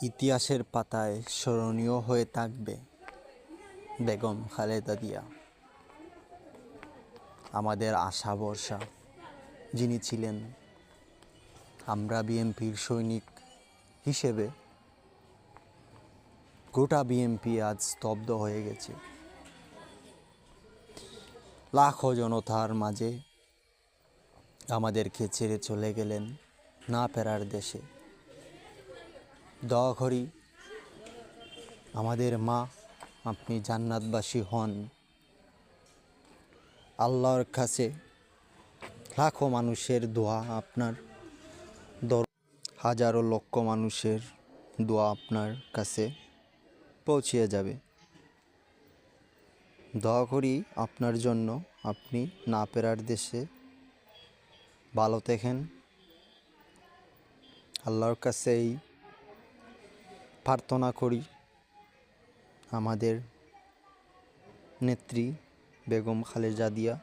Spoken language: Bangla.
ইতিহাসের পাতায় স্মরণীয় হয়ে থাকবে বেগম খালেদা জিয়া, আমাদের আশা ভরসা, যিনি ছিলেন। আমরা বিএনপির সৈনিক হিসেবে গোটা বিএনপি আজ স্তব্ধ হয়ে গেছে। লাখো জনতার মাঝে আমাদেরকে ছেড়ে চলে গেলেন না ফেরার দেশে। দয়া করি আমাদের মা, আপনি জান্নাতবাসী হন। আল্লাহর কাছে লাখো মানুষের দোয়া আপনার হাজারো লক্ষ মানুষের দোয়া আপনার কাছে পৌঁছে যাবে। দয়া করি আপনার জন্য আপনি না ফেরার দেশে ভালো থাকেন। আল্লাহর কাছে এই প্রার্থনা করি আমাদের নেত্রী বেগম খালেদা জিয়া